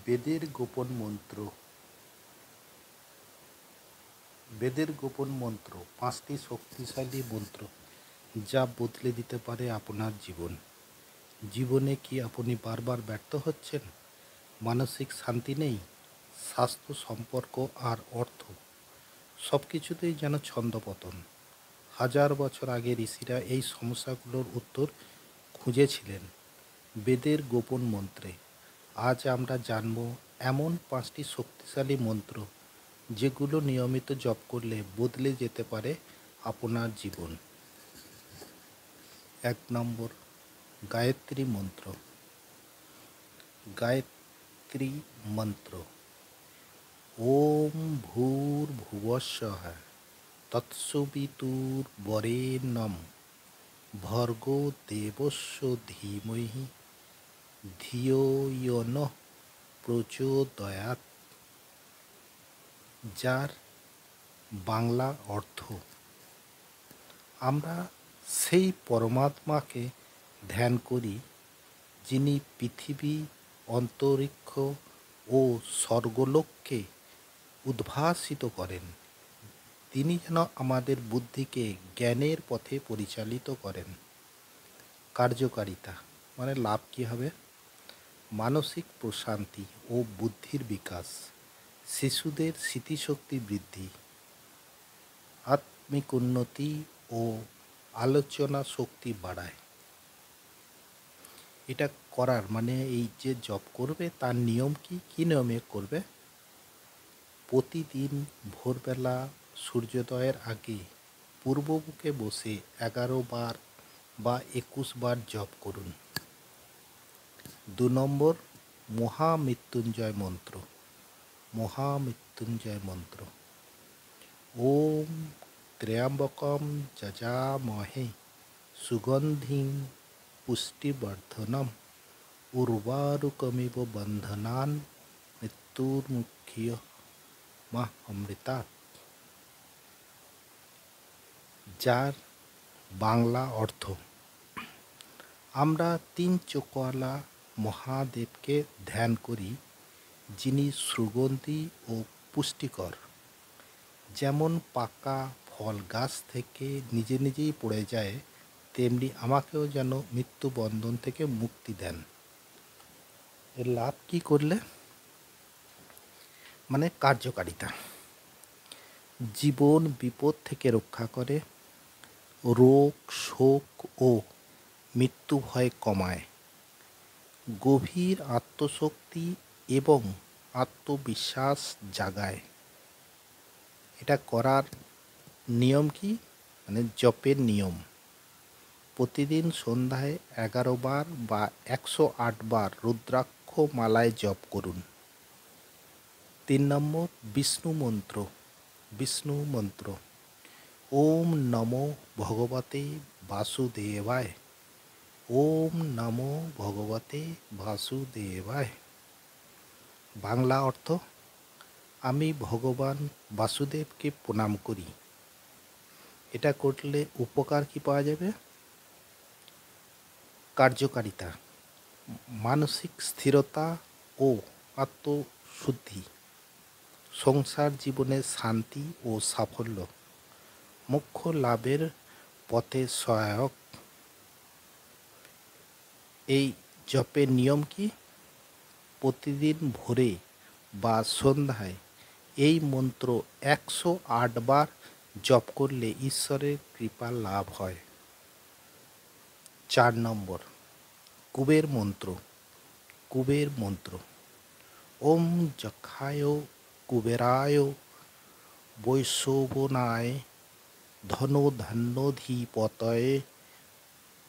বেদের গোপন মন্ত্র। বেদের গোপন মন্ত্র 5টি শক্তিশালী মন্ত্র যা বদলে দিতে পারে আপনার জীবন। জীবনে কি আপনি বারবার ব্যর্থ হচ্ছেন? মানসিক শান্তি নেই, স্বাস্থ্য, সম্পর্ক আর অর্থ সব কিছুতেই যেন ছন্দপতন। হাজার বছর আগে ঋষিরা এই সমস্যাগুলোর উত্তর খুঁজেছিলেন বেদের গোপন মন্ত্রে। আজ আমরা জানব এমন 5টি শক্তিশালী মন্ত্র যেগুলো নিয়মিত জপ করলে বদলে যেতে পারে আপনার জীবন। 1 নম্বর, গায়ত্রী মন্ত্র। গায়ত্রী মন্ত্র। ওম ভূর্ভুবস্বঃ তৎসবিতুর্বরেণ্যং ভর্গো দেবস্য ধীমহি ধিয়ো ইয়ো নঃ প্রচোদয়াৎ। যার বাংলা অর্থ, আমরা সেই পরমাত্মাকে ধ্যান করি যিনি পৃথিবী, অন্তরিক্ষ ও স্বর্গলোককে উদ্ভাসিত করেন। তিনি যেন আমাদের বুদ্ধিকে জ্ঞানের পথে পরিচালিত করেন। কার্যকারিতা মানে লাভ কী হবে? মানসিক প্রশান্তি ও বুদ্ধির বিকাশ, শিশুদের স্মৃতিশক্তি বৃদ্ধি, আত্মিক উন্নতি ও আলোচনা শক্তি বাড়ায়। এটা করার মানে এই যে জপ করবে তার নিয়ম কি? কী নিয়মে করবে? প্রতিদিন ভোরবেলা সূর্যোদয়ের আগে পূর্বমুখে বসে 11 বার বা 21 বার জপ করুন। 2 নম্বর, মহামৃত্যুঞ্জয় মন্ত্র। মহামৃত্যুঞ্জয় মন্ত্র। ওম ত্র্যম্বকম যজামহে সুগন্ধিং পুষ্টিবর্ধনম উর্বারুকমিব বন্ধনান মৃত্যুর্মুক্ষীয়মামৃতাৎ। যার বাংলা অর্থ, আমরা 3 চোখওয়ালা মহাদেবকে ধ্যান করি যিনি সুগন্ধি ও পুষ্টিকর। যেমন পাকা ফল গাছ থেকে নিজে নিজেই পড়ে যায়, তেমনি আমাকেও যেন মৃত্যুবন্ধন থেকে মুক্তি দেন। এর লাভ কী করলে? মানে কার্যকারিতা, জীবন বিপদ থেকে রক্ষা করে, রোগ শোক ও মৃত্যু ভয় কমায়, গভীর আত্মশক্তি এবং আত্মবিশ্বাস জাগায়। এটা করার নিয়ম কি? মানে জপের নিয়ম, প্রতিদিন সন্ধ্যায় 11 বার বা 108 বার রুদ্রাক্ষ মালায় জপ করুন। 3 নম্বর, বিষ্ণু মন্ত্র। বিষ্ণু মন্ত্র। ওম নমো ভগবতে বাসুদেবায়। ওম নমো ভগবতে বাসুদেবায়। বাংলা অর্থ, আমি ভগবান বাসুদেবকে প্রণাম করি। এটা করলে উপকার কি পাওয়া যাবে? কার্যকারিতা, মানসিক স্থিরতা ও আত্মশুদ্ধি, সংসার জীবনে শান্তি ও সাফল্য, মোক্ষ লাভের পথে সহায়ক। এই জপের নিয়ম কি? প্রতিদিন ভোরে বা সন্ধ্যায় এই মন্ত্র 108 বার জপ করলে ঈশ্বরের কৃপা লাভ হয়। 4 নম্বর, কুবের মন্ত্র। কুবের মন্ত্র। ওম যক্ষায় কুবেরায় বৈশ্ববনায় ধনধান্যধিপতয়ে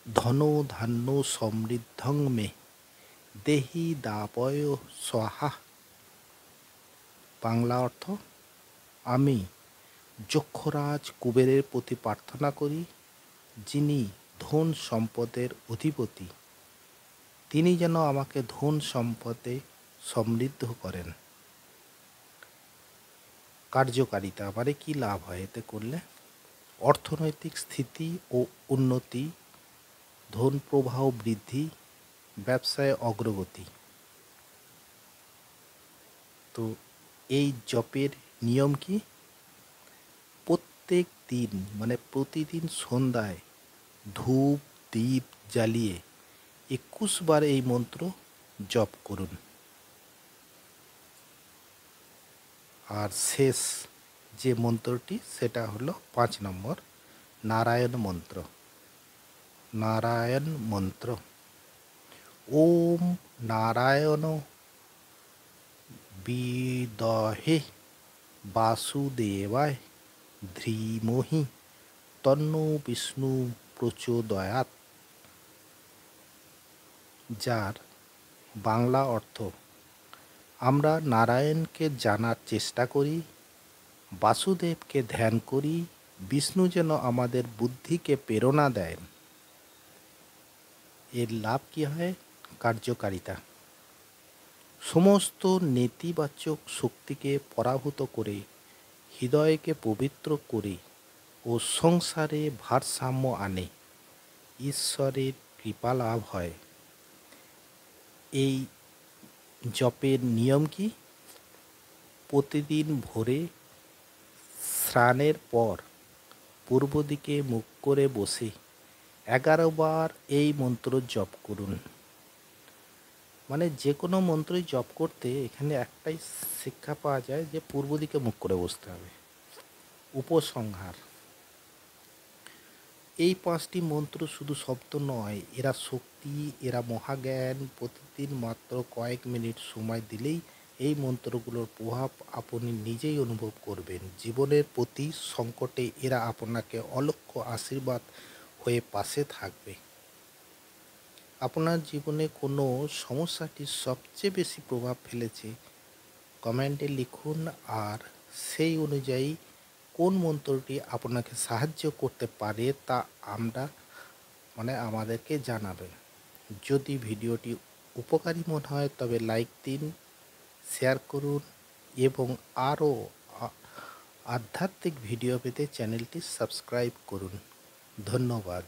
ধনধান্য সমৃদ্ধং মে দেহি দাপয় স্বাহা। বাংলা অর্থ, আমি যক্ষরাজ কুবেরের প্রতি প্রার্থনা করি যিনি ধন সম্পদের অধিপতি, তিনি যেন আমাকে ধন সম্পদে সমৃদ্ধ করেন। কার্যকারিতা মানে কি লাভ হয় এতে করলে? অর্থনৈতিক স্থিতি ও উন্নতি, ধন প্রবাহ বৃদ্ধি, ব্যবসায় অগ্রগতি। তো এই জপের নিয়ম কি? প্রত্যেক দিন প্রতিদিন সন্ধ্যায় ধূপ দীপ জ্বালিয়ে 21 বার এই মন্ত্র জপ করুন। আর শেষ যে মন্ত্রটি সেটা হলো 5 নম্বর নারায়ণ মন্ত্র। নারায়ণ মন্ত্র ওম নারায়ণ বিদহে বাসুদেবায় ধীমহি তন্নো বিষ্ণু প্রচোদয়াৎ, যার বাংলা অর্থ: আমরা নারায়ণকে জানার চেষ্টা করি, বাসুদেবকে ধ্যান করি, বিষ্ণু যেন আমাদের বুদ্ধিকে প্রেরণা দেন। এর লাভ কী হয়? কার্যকারিতা: সমস্ত নেতিবাচক শক্তিকে পরাভূত করে, হৃদয়কে পবিত্র করে ও সংসারে ভারসাম্য আনে। ঈশ্বরের কৃপা লাভ হয়। এই জপের নিয়ম কি? প্রতিদিন ভোরে স্নানের পর পূর্ব দিকে মুখ করে বসে 11 বার এই মন্ত্র জপ করুন। যে কোনো মন্ত্রই জপ করতে এখানে একটাই শিক্ষা পাওয়া যায় যে পূর্ব দিকে মুখ করে বসতে হবে। উপসংহার: এই 5টি মন্ত্র শুধু শব্দ নয়, এরা শক্তি, এরা মহাজ্ঞান। প্রতিদিন মাত্র কয়েক মিনিট সময় দিলেই এই মন্ত্রগুলোর প্রভাব আপনি নিজেই অনুভব করবেন। জীবনের প্রতি সংকটে এরা আপনাকে অলক্ষ্য আশীর্বাদ হয়ে পাশে থাকবে। আপনার জীবনে কোনো সমস্যাটি সবচেয়ে বেশি প্রভাব ফেলেছে কমেন্টে লিখুন, আর সেই অনুযায়ী কোন মন্ত্রটি আপনাকে সাহায্য করতে পারে তা আমাদেরকে জানাবেন। যদি ভিডিওটি উপকারী মনে হয় তবে লাইক দিন, শেয়ার করুন এবং আরও আধ্যাত্মিক ভিডিও পেতে চ্যানেলটি সাবস্ক্রাইব করুন। ধন্যবাদ।